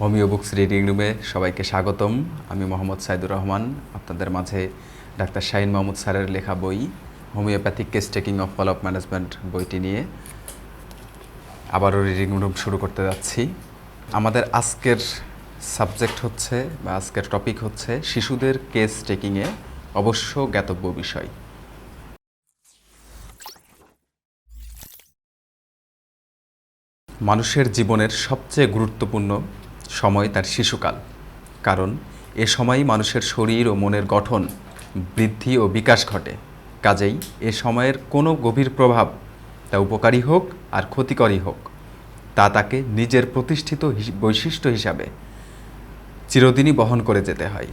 Homeo books reading রুমে সবাইকে স্বাগতম। আমি মোহাম্মদ সাইদুর রহমান, আপনাদের মাঝে ডাক্তার শাহিন মাহমুদ স্যারের লেখা বই homeopathic case taking off follow up management বইটি নিয়ে আবারও রিডিং রুম শুরু করতে যাচ্ছি। আমাদের আজকের সাবজেক্ট হচ্ছে বা আজকের টপিক হচ্ছে শিশুদের কেস টেকিংয়ে অবশ্য জ্ঞাতব্য বিষয়। মানুষের জীবনের সবচেয়ে গুরুত্বপূর্ণ সময় তার শিশুকাল, কারণ এ সময়ই মানুষের শরীর ও মনের গঠন, বৃদ্ধি ও বিকাশ ঘটে। কাজেই এ সময়ের কোনো গভীর প্রভাব, তা উপকারী হোক আর ক্ষতিকরই হোক, তা তাকে নিজের প্রতিষ্ঠিত বৈশিষ্ট্য হিসাবে চিরদিনই বহন করে যেতে হয়।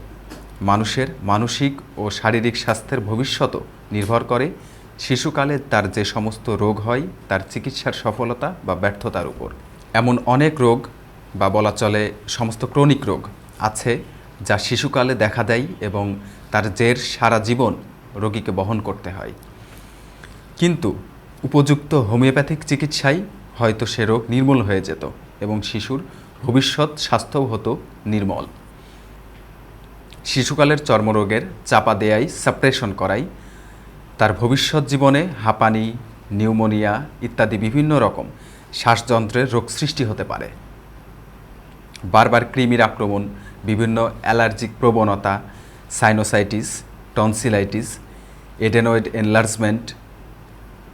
মানুষের মানসিক ও শারীরিক স্বাস্থ্যের ভবিষ্যতও নির্ভর করে শিশুকালে তার যে সমস্ত রোগ হয় তার চিকিৎসার সফলতা বা ব্যর্থতার উপর। এমন অনেক রোগ বা বলা চলে সমস্ত ক্রনিক রোগ আছে যা শিশুকালে দেখা দেয় এবং তার জের সারা জীবন রোগীকে বহন করতে হয়। কিন্তু উপযুক্ত হোমিওপ্যাথিক চিকিৎসায় হয়তো সে রোগ নির্মূল হয়ে যেত এবং শিশুর ভবিষ্যৎ স্বাস্থ্যও হতো নির্মল। শিশুকালের চর্মরোগের চাপা দেয়াই, সাপ্রেশন করাই তার ভবিষ্যৎ জীবনে হাঁপানি, নিউমোনিয়া ইত্যাদি বিভিন্ন রকম শ্বাসযন্ত্রের রোগ সৃষ্টি হতে পারে। বারবার কৃমির আক্রমণ, বিভিন্ন অ্যালার্জিক প্রবণতা, সাইনোসাইটিস, টনসিলাইটিস, এডেনয়েড এনলার্জমেন্ট,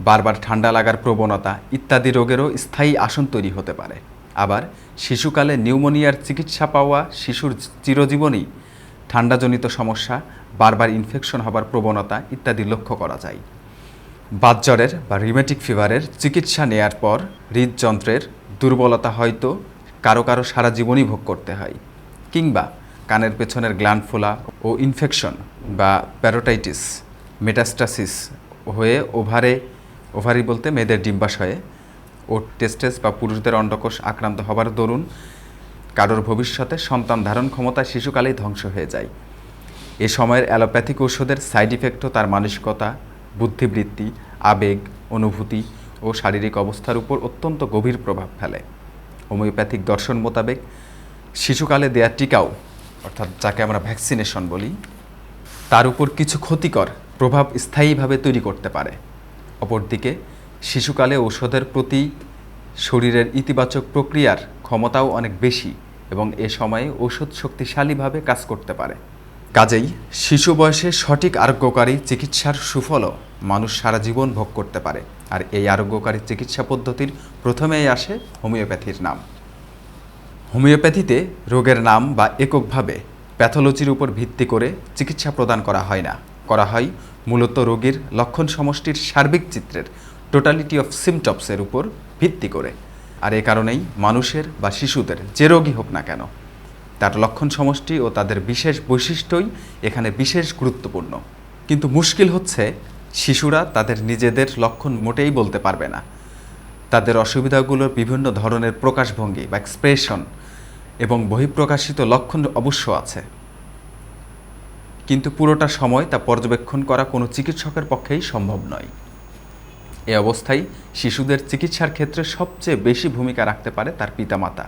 বারবার ঠান্ডা লাগার প্রবণতা ইত্যাদি রোগেরও স্থায়ী আসন তৈরি হতে পারে। আবার শিশুকালে নিউমোনিয়ার চিকিৎসা পাওয়া শিশুর চিরজীবনই ঠান্ডাজনিত সমস্যা, বারবার ইনফেকশন হবার প্রবণতা ইত্যাদি লক্ষ্য করা যায়। বাতজ্বরের বা রিউমেটিক ফিভারের চিকিৎসা নেয়ার পর হৃদযন্ত্রের দুর্বলতা হয়তো কারো কারো সারা জীবনই ভোগ করতে হয়, কিংবা কানের পেছনের গ্ল্যান্ড ফোলা ও ইনফেকশন বা প্যারোটাইটিস মেটাস্টাসিস হয়ে ওভারি বলতে মেয়েদের ডিম্বাশয়ে ও টেস্টেস বা পুরুষদের অন্ডকোষ আক্রান্ত হবার দরুন কারোর ভবিষ্যতে সন্তান ধারণ ক্ষমতা শিশুকালেই ধ্বংস হয়ে যায়। এ সময়ের অ্যালোপ্যাথিক ঔষধের সাইড ইফেক্টও তার মানসিকতা, বুদ্ধিবৃত্তি, আবেগ, অনুভূতি ও শারীরিক অবস্থার উপর অত্যন্ত গভীর প্রভাব ফেলে। হোমিওপ্যাথিক দর্শন মোতাবেক শিশুকালে দেয়া টিকাও, অর্থাৎ যাকে আমরা ভ্যাকসিনেশন বলি, তার উপর কিছু ক্ষতিকর প্রভাব স্থায়ীভাবে তৈরি করতে পারে। অপরদিকে শিশুকালে ঔষধের প্রতি শরীরের ইতিবাচক প্রক্রিয়ার ক্ষমতাও অনেক বেশি এবং এ সময়ে ঔষধ শক্তিশালীভাবে কাজ করতে পারে। কাজেই শিশু বয়সে সঠিক আরোগ্যকারী চিকিৎসার সুফলও মানুষ সারা জীবন ভোগ করতে পারে। আর এই আরোগ্যকারী চিকিৎসা পদ্ধতির প্রথমেই আসে হোমিওপ্যাথির নাম। হোমিওপ্যাথিতে রোগের নাম বা এককভাবে প্যাথোলজির উপর ভিত্তি করে চিকিৎসা প্রদান করা হয় না, করা হয় মূলত রোগীর লক্ষণ সমষ্টির সার্বিক চিত্রের, টোটালিটি অফ সিমটমসের উপর ভিত্তি করে। আর এ কারণেই মানুষের বা শিশুদের যে রোগই হোক না কেন, তার লক্ষণ সমষ্টি ও তাদের বিশেষ বৈশিষ্ট্যই এখানে বিশেষ গুরুত্বপূর্ণ। কিন্তু মুশকিল হচ্ছে শিশুরা তাদের নিজেদের লক্ষণ মোটেই বলতে পারবে না। তাদের অসুবিধাগুলোর বিভিন্ন ধরনের প্রকাশভঙ্গি বা এক্সপ্রেশন এবং বহিঃপ্রকাশিত লক্ষণ অবশ্য আছে, কিন্তু পুরোটা সময় তা পর্যবেক্ষণ করা কোনো চিকিৎসকের পক্ষেই সম্ভব নয়। এই অবস্থায় শিশুদের চিকিৎসার ক্ষেত্রে সবচেয়ে বেশি ভূমিকা রাখতে পারে তার পিতামাতা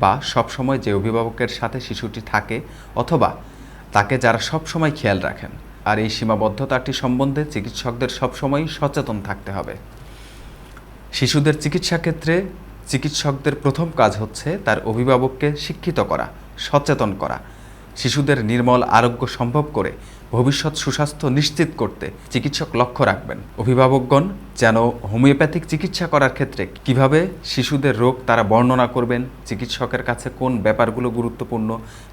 বা সবসময় যে অভিভাবকের সাথে শিশুটি থাকে অথবা তাকে যারা সবসময় খেয়াল রাখেন। আর এই সীমাবদ্ধতাটি সম্বন্ধে চিকিৎসকদের সবসময়ই সচেতন থাকতে হবে। শিশুদের চিকিৎসা ক্ষেত্রে চিকিৎসকদের প্রথম কাজ হচ্ছে তার অভিভাবককে শিক্ষিত করা, সচেতন করা। শিশুদের নির্মল আরোগ্য সম্ভব করে ভবিষ্যৎ সুস্বাস্থ্য নিশ্চিত করতে চিকিৎসক লক্ষ্য রাখবেন অভিভাবকগণ যেন হোমিওপ্যাথিক চিকিৎসা করার ক্ষেত্রে কিভাবে শিশুদের রোগ তারা বর্ণনা করবেন, চিকিৎসকের কাছে কোন ব্যাপারগুলো গুরুত্বপূর্ণ,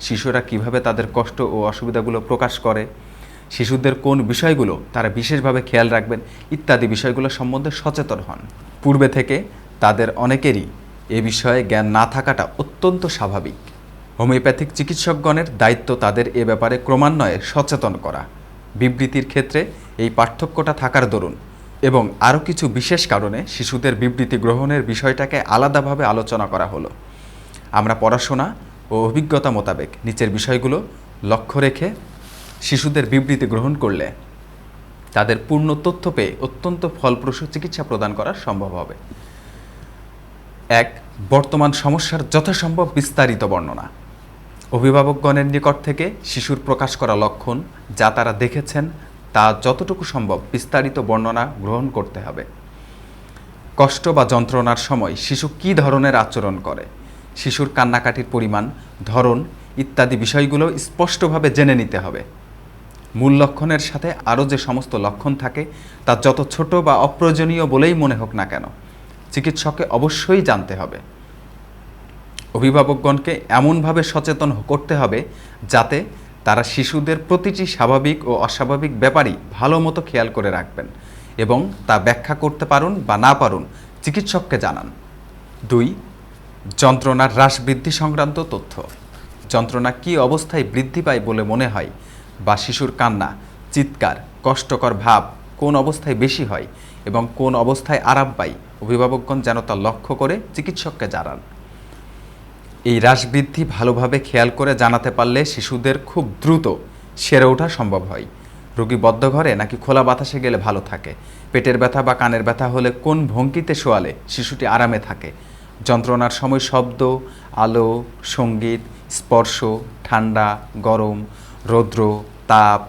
শিশুরা কিভাবে তাদের কষ্ট ও অসুবিধাগুলো প্রকাশ করে, শিশুদের কোন বিষয়গুলো তারা বিশেষভাবে খেয়াল রাখবেন ইত্যাদি বিষয়গুলো সম্বন্ধে সচেতন হন। পূর্বে থেকে তাদের অনেকেরই এ বিষয়ে জ্ঞান না থাকাটা অত্যন্ত স্বাভাবিক। হোমিওপ্যাথিক চিকিৎসকগণের দায়িত্ব তাদের এ ব্যাপারে ক্রমান্বয়ে সচেতন করা। বিবৃতির ক্ষেত্রে এই পার্থক্যটা থাকার দরুন এবং আরও কিছু বিশেষ কারণে শিশুদের বিবৃতি গ্রহণের বিষয়টাকে আলাদাভাবে আলোচনা করা হলো। আমরা পড়াশোনা ও অভিজ্ঞতা মোতাবেক নিচের বিষয়গুলো লক্ষ্য রেখে শিশুদের বিবৃতি গ্রহণ করলে তাদের পূর্ণ তথ্য পেয়ে অত্যন্ত ফলপ্রসূ চিকিৎসা প্রদান করা সম্ভব হবে। 1. বর্তমান সমস্যার যথাসম্ভব বিস্তারিত বর্ণনা। অভিভাবকগণের নিকট থেকে শিশুর প্রকাশ করা লক্ষণ যা তারা দেখেছেন তা যতটুকু সম্ভব বিস্তারিত বর্ণনা গ্রহণ করতে হবে। কষ্ট বা যন্ত্রণার সময় শিশু কী ধরনের আচরণ করে, শিশুর কান্নাকাটির পরিমাণ, ধরন ইত্যাদি বিষয়গুলো স্পষ্টভাবে জেনে নিতে হবে। মূল লক্ষণের সাথে আরও যে সমস্ত লক্ষণ থাকে তা যত ছোট বা অপ্রয়োজনীয় বলেই মনে হোক না কেন, চিকিৎসককে অবশ্যই জানতে হবে। অভিভাবকগণকে এমনভাবে সচেতন করতে হবে যাতে তারা শিশুদের প্রতিটি স্বাভাবিক ও অস্বাভাবিক ব্যাপারই ভালো মতো খেয়াল করে রাখবেন এবং তা ব্যাখ্যা করতে পারুন বা না পারুন চিকিৎসককে জানান। 2. যন্ত্রণার হ্রাস বৃদ্ধি সংক্রান্ত তথ্য। যন্ত্রণা কী অবস্থায় বৃদ্ধি পায় বলে মনে হয় বা শিশুর কান্না, চিৎকার, কষ্টকর ভাব কোন অবস্থায় বেশি হয় এবং কোন অবস্থায় আরাম পায়, অভিভাবকগণ যেন তা লক্ষ্য করে চিকিৎসককে জানান। এই হ্রাস বৃদ্ধি ভালোভাবে খেয়াল করে জানাতে পারলে শিশুদের খুব দ্রুত সেরে ওঠা সম্ভব হয়। রোগী বদ্ধ ঘরে নাকি খোলা বাতাসে গেলে ভালো থাকে, পেটের ব্যথা বা কানের ব্যথা হলে কোন ভঙ্গিতে শোয়ালে শিশুটি আরামে থাকে, যন্ত্রণার সময় শব্দ, আলো, সঙ্গীত, স্পর্শ, ঠান্ডা, গরম, রৌদ্র, তাপ,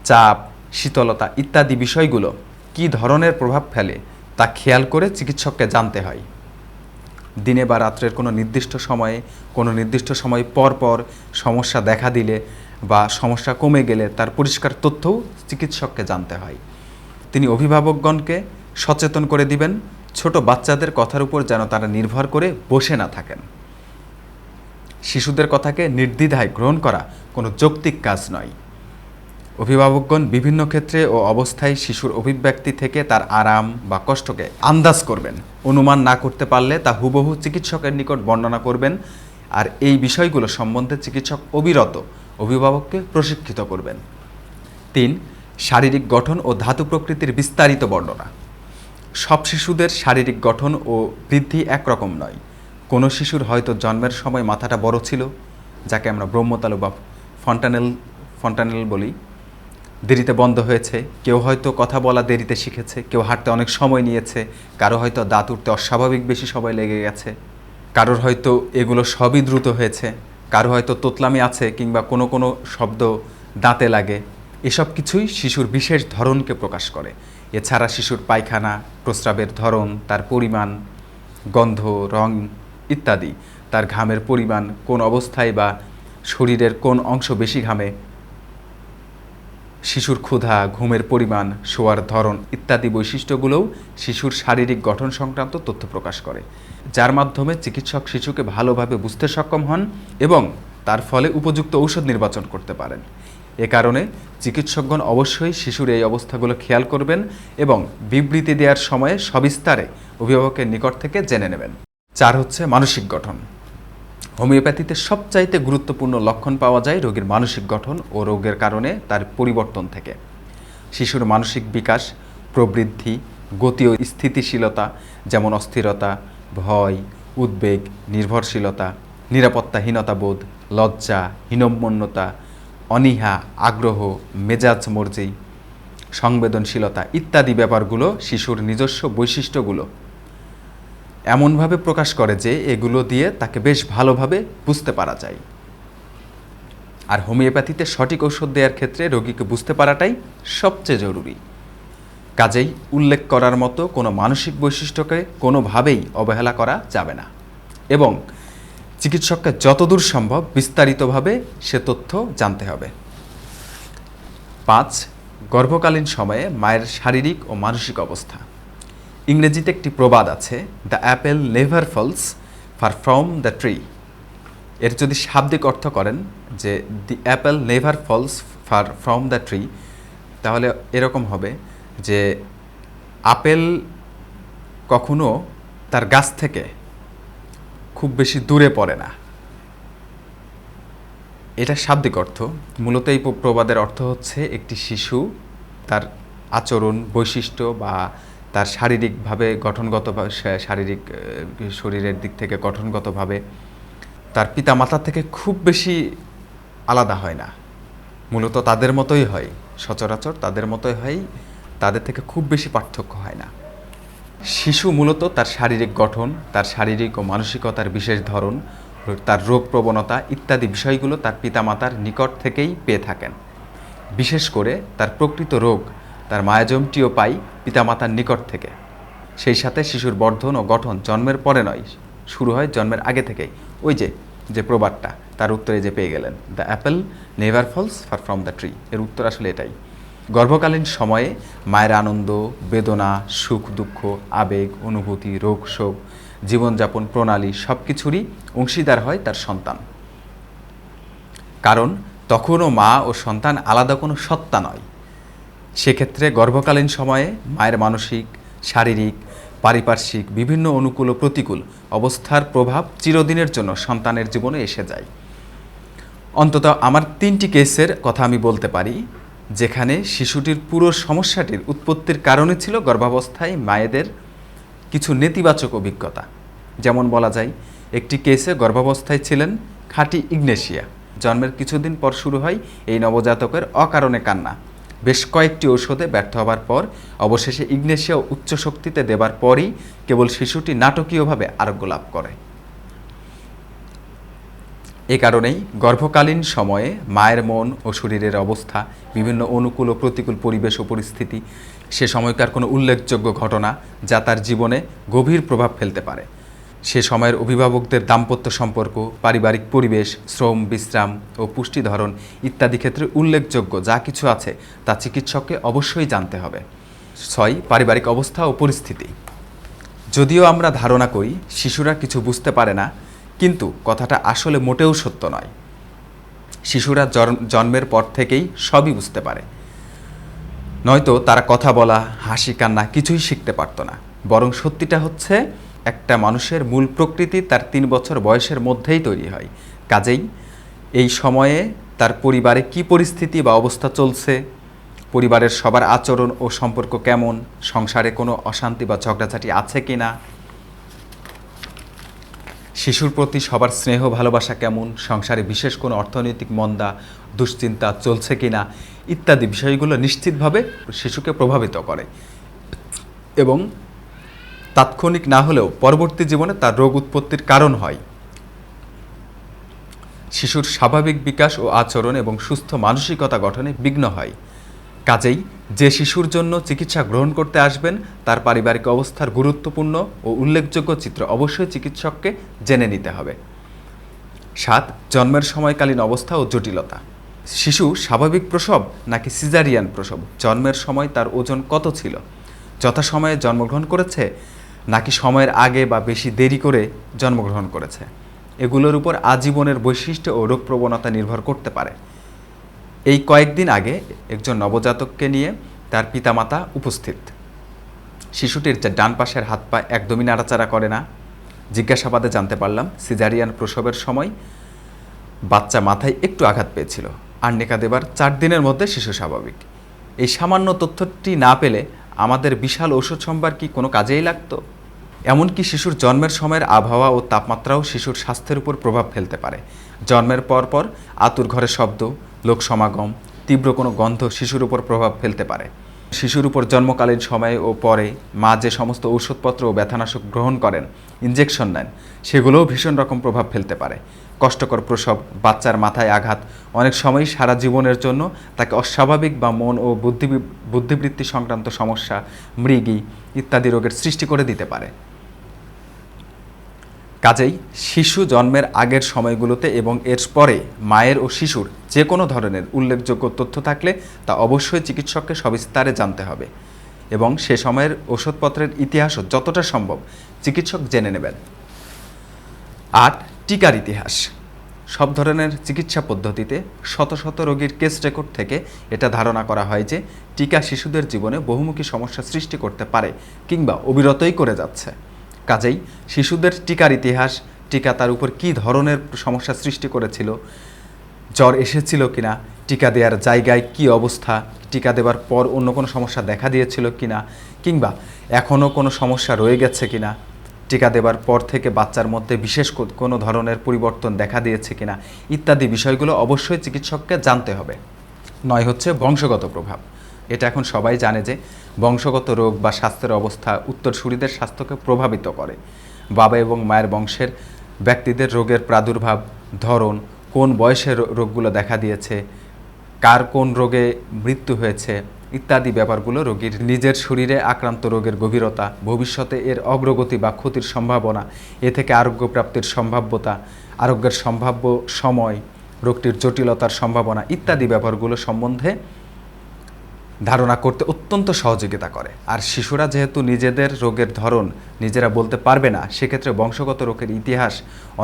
চাপ, শীতলতা ইত্যাদি বিষয়গুলো কী ধরনের প্রভাব ফেলে তা খেয়াল করে চিকিৎসককে জানতে হয়। দিনে বা রাত্রের কোনো নির্দিষ্ট সময়ে, কোনো নির্দিষ্ট সময় পর পর সমস্যা দেখা দিলে বা সমস্যা কমে গেলে তার পরিষ্কার তথ্যও চিকিৎসককে জানতে হয়। তিনি অভিভাবকগণকে সচেতন করে দিবেন ছোট বাচ্চাদের কথার উপর যেন তারা নির্ভর করে বসে না থাকেন। শিশুদের কথাকে নির্দ্বিধায় গ্রহণ করা কোনো যৌক্তিক কাজ নয়। অভিভাবকগণ বিভিন্ন ক্ষেত্রে ও অবস্থায় শিশুর অভিব্যক্তি থেকে তার আরাম বা কষ্টকে আন্দাজ করবেন। অনুমান না করতে পারলে তা হুবহু চিকিৎসকের নিকট বর্ণনা করবেন, আর এই বিষয়গুলো সম্বন্ধে চিকিৎসক অবিরত অভিভাবককে প্রশিক্ষিত করবেন। 3. শারীরিক গঠন ও ধাতু প্রকৃতির বিস্তারিত বর্ণনা। সব শিশুদের শারীরিক গঠন ও বৃদ্ধি একরকম নয়। কোনো শিশুর হয়তো জন্মের সময় মাথাটা বড় ছিল, যাকে আমরা ব্রহ্মতালু বা ফন্টানেল বলি, দেরিতে বন্ধ হয়েছে। কেউ হয়তো কথা বলা দেরিতে শিখেছে, কেউ হাঁটতে অনেক সময় নিয়েছে, কারো হয়তো দাঁত উঠতে অস্বাভাবিক বেশি সময় লেগে গেছে, কারোর হয়তো এগুলো সবই দ্রুত হয়েছে, কারো হয়তো তোতলামি আছে কিংবা কোনো কোনো শব্দ দাঁতে লাগে। এসব কিছুই শিশুর বিশেষ ধরনকে প্রকাশ করে। এছাড়া শিশুর পায়খানা, প্রস্রাবের ধরন, তার পরিমাণ, গন্ধ, রং ইত্যাদি, তার ঘামের পরিমাণ, কোন অবস্থায় বা শরীরের কোন অংশ বেশি ঘামে, শিশুর ক্ষুধা, ঘুমের পরিমাণ, শোয়ার ধরন ইত্যাদি বৈশিষ্ট্যগুলোও শিশুর শারীরিক গঠন সংক্রান্ত তথ্য প্রকাশ করে, যার মাধ্যমে চিকিৎসক শিশুকে ভালোভাবে বুঝতে সক্ষম হন এবং তার ফলে উপযুক্ত ঔষধ নির্বাচন করতে পারেন। এ কারণে চিকিৎসকগণ অবশ্যই শিশুর এই অবস্থাগুলো খেয়াল করবেন এবং বিবৃতি দেওয়ার সময়ে সবিস্তারে অভিভাবকের নিকট থেকে জেনে নেবেন। 4 হচ্ছে মানসিক গঠন। হোমিওপ্যাথিতে সবচাইতে গুরুত্বপূর্ণ লক্ষণ পাওয়া যায় রোগীর মানসিক গঠন ও রোগের কারণে তার পরিবর্তন থেকে। শিশুর মানসিক বিকাশ, প্রবৃদ্ধি, গতি ও স্থিতিশীলতা যেমন অস্থিরতা, ভয়, উদ্বেগ, নির্ভরশীলতা, নিরাপত্তাহীনতা বোধ, লজ্জা, হীনম্মন্যতা, অনীহা, আগ্রহ, মেজাজ মর্জি, সংবেদনশীলতা ইত্যাদি ব্যাপারগুলো শিশুর নিজস্ব বৈশিষ্ট্যগুলো এমনভাবে প্রকাশ করে যে এগুলো দিয়ে তাকে বেশ ভালোভাবে বুঝতে পারা যায়। আর হোমিওপ্যাথিতে সঠিক ঔষধ দেওয়ার ক্ষেত্রে রোগীকে বুঝতে পারাটাই সবচেয়ে জরুরি। কাজেই উল্লেখ করার মতো কোনো মানসিক বৈশিষ্ট্যকে কোনোভাবেই অবহেলা করা যাবে না এবং চিকিৎসককে যতদূর সম্ভব বিস্তারিতভাবে সে তথ্য জানতে হবে। 5. গর্ভকালীন সময়ে মায়ের শারীরিক ও মানসিক অবস্থা। ইংরেজিতে একটি প্রবাদ আছে, the apple never falls far from the tree. এর যদি শাব্দিক অর্থ করেন যে the apple never falls far from the tree, তাহলে এরকম হবে যে আপেল কখনো তার গাছ থেকে খুব বেশি দূরে পড়ে না। এটা শাব্দিক অর্থ। মূলত এই প্রবাদের অর্থ হচ্ছে একটি শিশু তার আচরণ, বৈশিষ্ট্য বা তার শারীরিকভাবে গঠনগতভাবে, শারীরিক শরীরের দিক থেকে গঠনগতভাবে তার পিতামাতার থেকে খুব বেশি আলাদা হয় না। মূলত তাদের মতোই হয়, সচরাচর তাদের মতোই হয়, তাদের থেকে খুব বেশি পার্থক্য হয় না। শিশু মূলত তার শারীরিক গঠন, তার শারীরিক ও মানসিকতার বিশেষ ধরন, তার রোগ প্রবণতা ইত্যাদি বিষয়গুলো তার পিতামাতার নিকট থেকেই পেয়ে থাকেন। বিশেষ করে তার প্রকৃত রোগ তার মায়াজমটিও পাই পিতামাতার নিকট থেকে। সেই সাথে শিশুর বর্ধন ও গঠন জন্মের পরে নয়, শুরু হয় জন্মের আগে থেকেই। ওই যে প্রবাদটা, তার উত্তরে যে পেয়ে গেলেন, the apple never falls far from the tree, এর উত্তর আসলে এটাই। গর্ভকালীন সময়ে মায়ের আনন্দ, বেদনা, সুখ দুঃখ, আবেগ, অনুভূতি, রোগ শোক, জীবনযাপন প্রণালী সব কিছুরই অংশীদার হয় তার সন্তান। কারণ তখনও মা ও সন্তান আলাদা কোনো সত্তা নয়। সেক্ষেত্রে গর্ভকালীন সময়ে মায়ের মানসিক, শারীরিক, পারিপার্শ্বিক বিভিন্ন অনুকূল ও প্রতিকূল অবস্থার প্রভাব চিরদিনের জন্য সন্তানের জীবনে এসে যায়। অন্তত আমার 3টি কেসের কথা আমি বলতে পারি, যেখানে শিশুটির পুরো সমস্যাটির উৎপত্তির কারণে ছিল গর্ভাবস্থায় মায়েদের কিছু নেতিবাচক অভিজ্ঞতা। যেমন বলা যায়, একটি কেসে গর্ভাবস্থায় ছিলেন খাঁটি ইগনেশিয়া। জন্মের কিছুদিন পর শুরু হয় এই নবজাতকের অকারণে কান্না। বেশ কয়েকটি ঔষধে ব্যর্থ হবার পর অবশেষে ইগনেশিয়া উচ্চ শক্তিতে দেবার পরই কেবল শিশুটি নাটকীয়ভাবে আরোগ্য লাভ করে। এ কারণেই গর্ভকালীন সময়ে মায়ের মন ও শরীরের অবস্থা, বিভিন্ন অনুকূল ও প্রতিকূল পরিবেশ ও পরিস্থিতি, সে সময়কার কোনো উল্লেখযোগ্য ঘটনা যা তার জীবনে গভীর প্রভাব ফেলতে পারে, সে সময়ের অভিভাবকদের দাম্পত্য সম্পর্ক, পারিবারিক পরিবেশ, শ্রম, বিশ্রাম ও পুষ্টি ধরন ইত্যাদি ক্ষেত্রে উল্লেখযোগ্য যা কিছু আছে তা চিকিৎসককে অবশ্যই জানতে হবে। 6. পারিবারিক অবস্থা ও পরিস্থিতি। যদিও আমরা ধারণা করি শিশুরা কিছু বুঝতে পারে না, কিন্তু কথাটা আসলে মোটেও সত্য নয়। শিশুরা জন্মের পর থেকেই সবই বুঝতে পারে, নয়তো তারা কথা বলা, হাসি, কান্না কিছুই শিখতে পারত না। বরং সত্যিটা হচ্ছে, একটা মানুষের মূল প্রকৃতি তার 3 বছর বয়সের মধ্যেই তৈরি হয়। কাজেই এই সময়ে তার পরিবারে কী পরিস্থিতি বা অবস্থা চলছে, পরিবারের সবার আচরণ ও সম্পর্ক কেমন, সংসারে কোনো অশান্তি বা ঝগড়াঝাটি আছে কি না, শিশুর প্রতি সবার স্নেহ ভালোবাসা কেমন, সংসারে বিশেষ কোনো অর্থনৈতিক মন্দা, দুশ্চিন্তা চলছে কি না ইত্যাদি বিষয়গুলো নিশ্চিতভাবে শিশুকে প্রভাবিত করে এবং তাৎক্ষণিক না হলেও পরবর্তী জীবনে তার রোগ উৎপত্তির কারণ হয়। শিশুর স্বাভাবিক বিকাশ ও আচরণ এবং সুস্থ মানসিকতা গঠনে বিঘ্ন হয়। কাজেই যে শিশুর জন্য চিকিৎসা গ্রহণ করতে আসবেন তার পারিবারিক অবস্থার গুরুত্বপূর্ণ ও উল্লেখযোগ্য চিত্র অবশ্যই চিকিৎসককে জেনে নিতে হবে। 7. জন্মের সময়কালীন অবস্থা ও জটিলতা। শিশু স্বাভাবিক প্রসব নাকি সিজারিয়ান প্রসব, জন্মের সময় তার ওজন কত ছিল, যথাসময়ে জন্মগ্রহণ করেছে নাকি সময়ের আগে বা বেশি দেরি করে জন্মগ্রহণ করেছে, এগুলোর উপর আজীবনের বৈশিষ্ট্য ও রোগ প্রবণতা নির্ভর করতে পারে। এই কয়েকদিন আগে একজন নবজাতককে নিয়ে তার পিতামাতা উপস্থিত। শিশুটির যে ডান পাশের হাত পা একদমই নাড়াচাড়া করে না। জিজ্ঞাসাবাদে জানতে পারলাম সিজারিয়ান প্রসবের সময় বাচ্চা মাথায় একটু আঘাত পেয়েছিল। আর্নিকা দেবার 4 দিনের মধ্যে শিশু স্বাভাবিক। এই সামান্য তথ্যটি না পেলে আমাদের বিশাল ঔষধ সম্ভার কি কোনো কাজেই লাগতো? এমনকি শিশুর জন্মের সময়ের আবহাওয়া ও তাপমাত্রাও শিশুর স্বাস্থ্যের উপর প্রভাব ফেলতে পারে। জন্মের পর আতুর ঘরের শব্দ, লোক সমাগম, তীব্র কোনো গন্ধ শিশুর উপর প্রভাব ফেলতে পারে। শিশুর উপর জন্মকালীন সময়ে ও পরে মা যে সমস্ত ঔষধপত্র ও ব্যথানাশক গ্রহণ করেন, ইনজেকশন নেন, সেগুলোও ভীষণ রকম প্রভাব ফেলতে পারে। কষ্টকর প্রসব, বাচ্চার মাথায় আঘাত অনেক সময়ই সারা জীবনের জন্য তাকে অস্বাভাবিক বা মন ও বুদ্ধিবৃত্তি সংক্রান্ত সমস্যা, মৃগী ইত্যাদি রোগের সৃষ্টি করে দিতে পারে। কাজেই শিশু জন্মের আগের সময়গুলোতে এবং এর পরে মায়ের ও শিশুর যে কোনো ধরনের উল্লেখযোগ্য তথ্য থাকলে তা অবশ্যই চিকিৎসককে সবিস্তারে জানতে হবে এবং সে সময়ের ওষুধপত্রের ইতিহাসও যতটা সম্ভব চিকিৎসক জেনে নেবেন। 8. টিকার ইতিহাস। সব ধরনের চিকিৎসা পদ্ধতিতে শত শত রোগীর কেস রেকর্ড থেকে এটা ধারণা করা হয় যে টিকা শিশুদের জীবনে বহুমুখী সমস্যা সৃষ্টি করতে পারে কিংবা অবিরতই করে যাচ্ছে। কাজেই শিশুদের টিকার ইতিহাস, টিকা তার উপর কী ধরনের সমস্যা সৃষ্টি করেছিল, জ্বর এসেছিল কিনা, টিকা দেওয়ার জায়গায় কী অবস্থা, টিকা দেওয়ার পর অন্য কোনো সমস্যা দেখা দিয়েছিল কিনা কিংবা এখনও কোনো সমস্যা রয়ে গেছে কিনা, টিকা দেওয়ার পর থেকে বাচ্চার মধ্যে বিশেষ কোনো ধরনের পরিবর্তন দেখা দিয়েছে কিনা ইত্যাদি বিষয়গুলো অবশ্যই চিকিৎসককে জানতে হবে। 9 হচ্ছে বংশগত প্রভাব। এটা এখন সবাই জানে যে বংশগত রোগ বা স্বাস্থ্যের অবস্থা উত্তরসূরিদের স্বাস্থ্যকে প্রভাবিত করে। বাবা এবং মায়ের বংশের ব্যক্তিদের রোগের প্রাদুর্ভাব, ধরন, কোন বয়সে রোগগুলো দেখা দিয়েছে, কার কোন রোগে মৃত্যু হয়েছে ইত্যাদি ব্যাপারগুলো রোগীর নিজের শরীরে আক্রান্ত রোগের গভীরতা, ভবিষ্যতে এর অগ্রগতি বা ক্ষতির সম্ভাবনা, এ থেকে আরোগ্য প্রাপ্তির সম্ভাব্যতা, আরোগ্যের সম্ভাব্য সময়, রোগটির জটিলতার সম্ভাবনা ইত্যাদি ব্যাপারগুলো সম্বন্ধে ধারণা করতে অত্যন্ত সহযোগিতা করে। আর শিশুরা যেহেতু নিজেদের রোগের ধরন নিজেরা বলতে পারবে না, সেক্ষেত্রে বংশগত রোগের ইতিহাস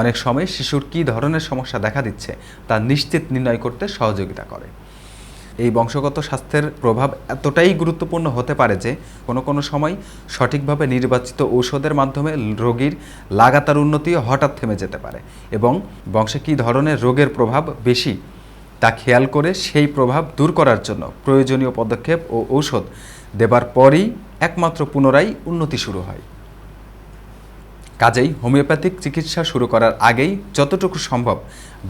অনেক সময় শিশুর কী ধরনের সমস্যা দেখা দিচ্ছে তা নিশ্চিত নির্ণয় করতে সহযোগিতা করে। এই বংশগত স্বাস্থ্যের প্রভাব এতটাই গুরুত্বপূর্ণ হতে পারে যে কোনো কোনো সময় সঠিকভাবে নির্বাচিত ঔষধের মাধ্যমে রোগীর লাগাতার উন্নতিও হঠাৎ থেমে যেতে পারে এবং বংশে কী ধরনের রোগের প্রভাব বেশি তা খেয়াল করে সেই প্রভাব দূর করার জন্য প্রয়োজনীয় পদক্ষেপ ও ঔষধ দেবার পরই একমাত্র পুনরায় উন্নতি শুরু হয়। কাজেই হোমিওপ্যাথিক চিকিৎসা শুরু করার আগেই যতটুকু সম্ভব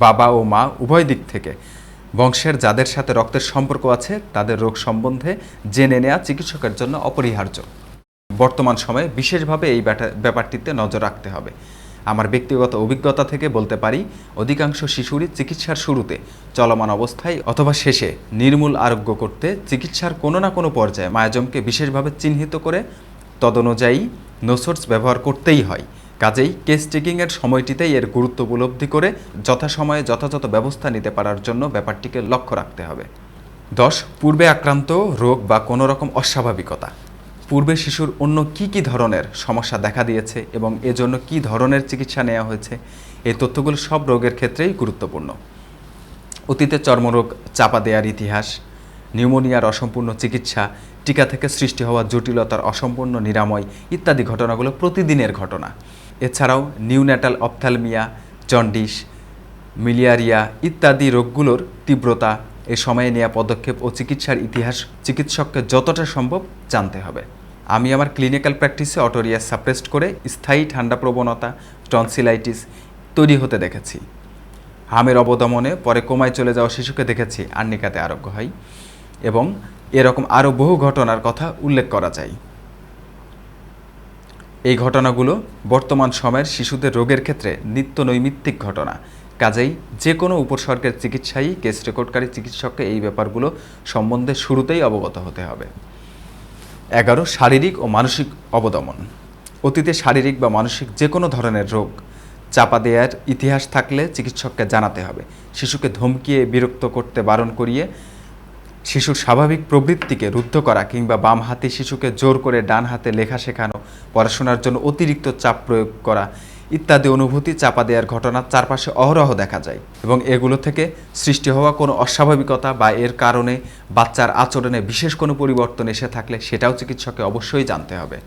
বাবা ও মা উভয় দিক থেকে বংশের যাদের সাথে রক্তের সম্পর্ক আছে তাদের রোগ সম্বন্ধে জেনে নেওয়া চিকিৎসকের জন্য অপরিহার্য। বর্তমান সময়ে বিশেষভাবে এই ব্যাপারটিতে নজর রাখতে হবে। আমার ব্যক্তিগত অভিজ্ঞতা থেকে বলতে পারি, অধিকাংশ শিশুরই চিকিৎসার শুরুতে, চলমান অবস্থায় অথবা শেষে নির্মূল আরোগ্য করতে চিকিৎসার কোনো না কোনো পর্যায়ে মায়াজমকে বিশেষভাবে চিহ্নিত করে তদনুযায়ী নোসোর্স ব্যবহার করতেই হয়। কাজেই কেস টেকিংয়ের সময়টিতেই এর গুরুত্ব উপলব্ধি করে যথাসময়ে যথাযথ ব্যবস্থা নিতে পারার জন্য ব্যাপারটিকে লক্ষ্য রাখতে হবে। 10. পূর্বে আক্রান্ত রোগ বা কোনো রকম অস্বাভাবিকতা। পূর্বে শিশুর অন্য কি ধরনের সমস্যা দেখা দিয়েছে এবং এজন্য কি ধরনের চিকিৎসা নেওয়া হয়েছে, এই তথ্যগুলো সব রোগের ক্ষেত্রেই গুরুত্বপূর্ণ। অতীতে চর্মরোগ চাপা দেওয়ার ইতিহাস, নিউমোনিয়ার অসম্পূর্ণ চিকিৎসা, টিকা থেকে সৃষ্টি হওয়া জটিলতার অসম্পূর্ণ নিরাময় ইত্যাদি ঘটনাগুলো প্রতিদিনের ঘটনা। এছাড়াও নিউন্যাটাল অপথ্যালমিয়া, জন্ডিস, মিলিয়ারিয়া ইত্যাদি রোগগুলোর তীব্রতা, এ সময়ে নেওয়া পদক্ষেপ ও চিকিৎসার ইতিহাস চিকিৎসককে যতটা সম্ভব জানতে হবে। আমি আমার ক্লিনিক্যাল প্র্যাকটিসে অটোরিয়া সাপ্রেসড করে স্থায়ী ঠান্ডা প্রবণতা, টনসিলাইটিস তৈরি হতে দেখেছি। হামের অবদমনে পরে কোমায় চলে যাওয়া শিশুকে দেখেছি আর্নিকাতে আরোগ্য হয় এবং এরকম আরও বহু ঘটনার কথা উল্লেখ করা যায়। এই ঘটনাগুলো বর্তমান সময়ের শিশুদের রোগের ক্ষেত্রে নিত্য নৈমিত্তিক ঘটনা। কাজেই যে কোনো উপসর্গের চিকিৎসাই কেস রেকর্ডকারী চিকিৎসককে এই ব্যাপারগুলো সম্বন্ধে শুরুতেই অবগত হতে হবে। 11. শারীরিক ও মানসিক অবদমন। অতীতে শারীরিক বা মানসিক যে কোনো ধরনের রোগ চাপা দেওয়ার ইতিহাস থাকলে চিকিৎসককে জানাতে হবে। শিশুকে ধমকিয়ে বিরক্ত করতে বারণ করিয়ে শিশুর স্বাভাবিক প্রবৃত্তিকে রুদ্ধ করা কিংবা বাম হাতি শিশুকে জোর করে ডান হাতে লেখা শেখানো, পড়াশোনার জন্য অতিরিক্ত চাপ প্রয়োগ করা ইত্যাদি অনুভূতি চাপা দেওয়ার ঘটনা চারপাশে অহরহ দেখা যায় এবং এগুলো থেকে সৃষ্টি হওয়া কোনো অস্বাভাবিকতা বা এর কারণে বাচ্চার আচরণে বিশেষ কোনো পরিবর্তন এসে থাকলে সেটাও চিকিৎসককে অবশ্যই জানতে হবে।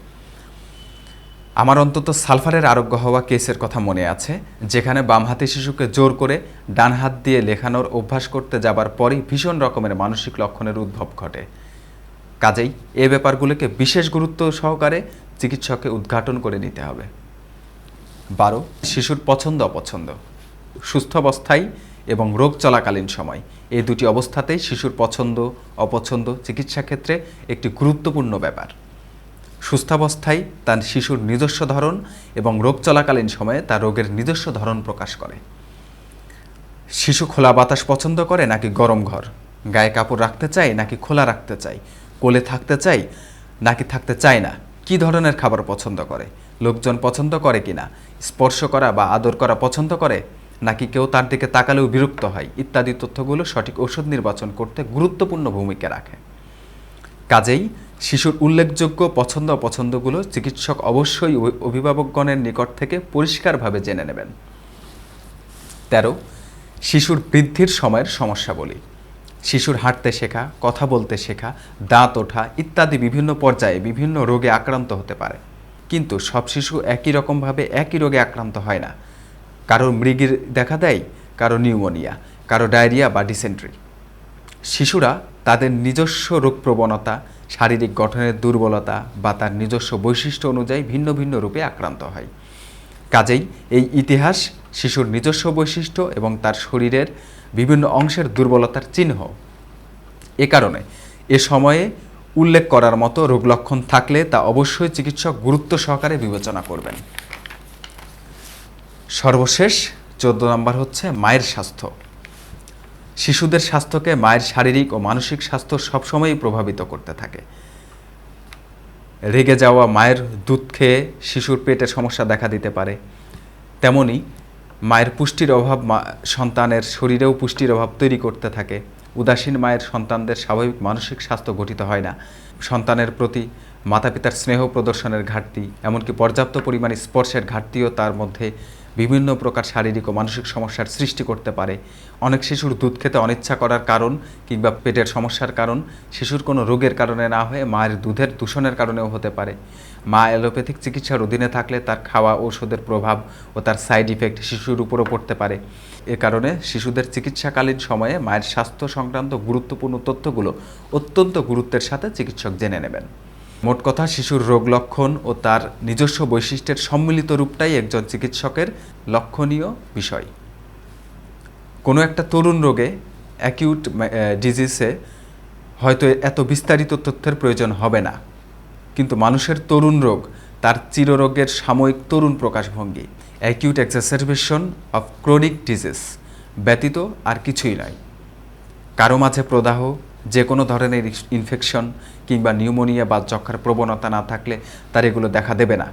আমার অন্তত সালফারের আরোগ্য হওয়া কেসের কথা মনে আছে, যেখানে বামহাতি শিশুকে জোর করে ডান হাত দিয়ে লেখানোর অভ্যাস করতে যাবার পরই ভীষণ রকমের মানসিক লক্ষণের উদ্ভব ঘটে। কাজেই এ ব্যাপারগুলোকে বিশেষ গুরুত্ব সহকারে চিকিৎসককে উদ্ঘাটন করে নিতে হবে। 12. শিশুর পছন্দ অপছন্দ। সুস্থ অবস্থায় এবং রোগ চলাকালীন সময় এই দুটি অবস্থাতেই শিশুর পছন্দ অপছন্দ চিকিৎসা ক্ষেত্রে একটি গুরুত্বপূর্ণ ব্যাপার। সুস্থাবস্থায় তার শিশুর নিজস্ব ধরন এবং রোগ চলাকালীন সময়ে তার রোগের নিজস্ব ধরন প্রকাশ করে। শিশু খোলা বাতাস পছন্দ করে নাকি গরম ঘর, গায়ে কাপড় রাখতে চায় নাকি খোলা রাখতে চায়, কোলে থাকতে চায় নাকি থাকতে চায় না, কী ধরনের খাবার পছন্দ করে, লোকজন পছন্দ করে কিনা, স্পর্শ করা বা আদর করা পছন্দ করে নাকি কেউ তার দিকে তাকালেও বিরক্ত হয় ইত্যাদি তথ্যগুলো সঠিক ঔষধ নির্বাচন করতে গুরুত্বপূর্ণ ভূমিকা রাখে। কাজেই শিশুর উল্লেখযোগ্য পছন্দ অপছন্দগুলো চিকিৎসক অবশ্যই অভিভাবকগণের নিকট থেকে পরিষ্কারভাবে জেনে নেবেন। 13. শিশুর বৃদ্ধির সময়ের সমস্যাবলী। শিশুর হাঁটতে শেখা, কথা বলতে শেখা, দাঁত ওঠা ইত্যাদি বিভিন্ন পর্যায়ে বিভিন্ন রোগে আক্রান্ত হতে পারে, কিন্তু সব শিশু একই রকমভাবে একই রোগে আক্রান্ত হয় না। কারো মৃগীর দেখা দেয়, কারো নিউমোনিয়া, কারো ডায়রিয়া বা ডিসেন্ট্রি। শিশুরা তাদের নিজস্ব রোগ প্রবণতা, শারীরিক গঠনের দুর্বলতা বা তার নিজস্ব বৈশিষ্ট্য অনুযায়ী ভিন্ন ভিন্ন রূপে আক্রান্ত হয়। কাজেই এই ইতিহাস শিশুর নিজস্ব বৈশিষ্ট্য এবং তার শরীরের বিভিন্ন অংশের দুর্বলতার চিহ্ন। এ কারণে এ সময়ে উল্লেখ করার মতো রোগ লক্ষণ থাকলে তা অবশ্যই চিকিৎসক গুরুত্ব সহকারে বিবেচনা করবেন। সর্বশেষ 14 নম্বর হচ্ছে মায়ের স্বাস্থ্য। শিশুদের স্বাস্থ্যকে মায়ের শারীরিক ও মানসিক স্বাস্থ্য সবসময়ই প্রভাবিত করতে থাকে। রেগে যাওয়া মায়ের দুধ খেয়ে শিশুর পেটের সমস্যা দেখা দিতে পারে। তেমনি মায়ের পুষ্টির অভাব সন্তানের শরীরেও পুষ্টির অভাব তৈরি করতে থাকে। উদাসীন মায়ের সন্তানদের স্বাভাবিক মানসিক স্বাস্থ্য গঠিত হয় না। সন্তানের প্রতি মাতা পিতার স্নেহ প্রদর্শনের ঘাটতি, এমনকি পর্যাপ্ত পরিমাণে স্পর্শের ঘাটতিও তার মধ্যে বিভিন্ন প্রকার শারীরিক ও মানসিক সমস্যার সৃষ্টি করতে পারে। অনেক শিশুর দুধ খেতে অনিচ্ছা করার কারণ কিংবা পেটের সমস্যার কারণ শিশুর কোনো রোগের কারণে না হয়ে মায়ের দুধের দূষণের কারণেও হতে পারে। মা অ্যালোপ্যাথিক চিকিৎসার অধীনে থাকলে তার খাওয়া ঔষধের প্রভাব ও তার সাইড ইফেক্ট শিশুর উপরও পড়তে পারে। এ কারণে শিশুদের চিকিৎসাকালীন সময়ে মায়ের স্বাস্থ্য সংক্রান্ত গুরুত্বপূর্ণ তথ্যগুলো অত্যন্ত গুরুত্বের সাথে চিকিৎসক জেনে নেবেন। মোট কথা, শিশুর রোগ লক্ষণ ও তার নিজস্ব বৈশিষ্ট্যের সম্মিলিত রূপটাই একজন চিকিৎসকের লক্ষণীয় বিষয়। কোনো একটা তরুণ রোগে, অ্যাকিউট ডিজিজে হয়তো এত বিস্তারিত তথ্যের প্রয়োজন হবে না, কিন্তু মানুষের তরুণ রোগ তার চিররোগের সাময়িক তরুণ প্রকাশভঙ্গি, অ্যাকিউট এক্সাসারবেশন অফ ক্রনিক ডিজিজ ব্যতীত আর কিছুই নয়। কারো মাঝে প্রদাহ, যে কোনো ধরনের ইনফেকশন কিংবা নিউমোনিয়া বা যক্ষার প্রবণতা না থাকলে তার এগুলো দেখা দেবে না।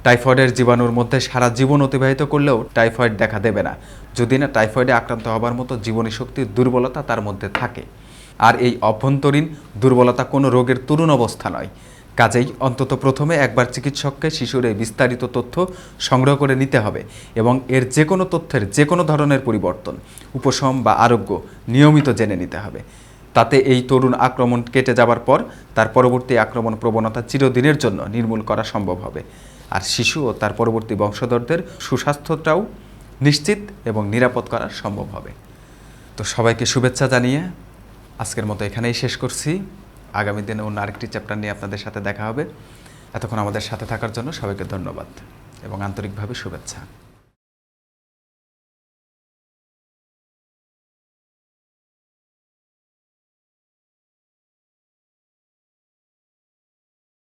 টাইফয়েডের জীবাণুর মধ্যে সারা জীবন অতিবাহিত করলেও টাইফয়েড দেখা দেবে না, যদি না টাইফয়েডে আক্রান্ত হবার মতো জীবনী শক্তির দুর্বলতা তার মধ্যে থাকে। আর এই অভ্যন্তরীণ দুর্বলতা কোনো রোগের তরুণ অবস্থা নয়। কাজেই অন্তত প্রথমে একবার চিকিৎসককে শিশুর এই বিস্তারিত তথ্য সংগ্রহ করে নিতে হবে এবং এর যে কোনো তথ্যের যে কোনো ধরনের পরিবর্তন, উপশম বা আরোগ্য নিয়মিত জেনে নিতে হবে। তাতে এই তরুণ আক্রমণ কেটে যাবার পর তার পরবর্তী আক্রমণ প্রবণতা চিরদিনের জন্য নির্মূল করা সম্ভব হবে। আর শিশু ও তার পরবর্তী বংশধরদের সুস্বাস্থ্যটাও নিশ্চিত এবং নিরাপদ করা সম্ভব হবে। তো সবাইকে শুভেচ্ছা জানিয়ে আজকের মতো এখানেই শেষ করছি। আগামী দিনে অন্য আরেকটি চ্যাপ্টার নিয়ে আপনাদের সাথে দেখা হবে। এতক্ষণ আমাদের সাথে থাকার জন্য সবাইকে ধন্যবাদ এবং আন্তরিকভাবে শুভেচ্ছা।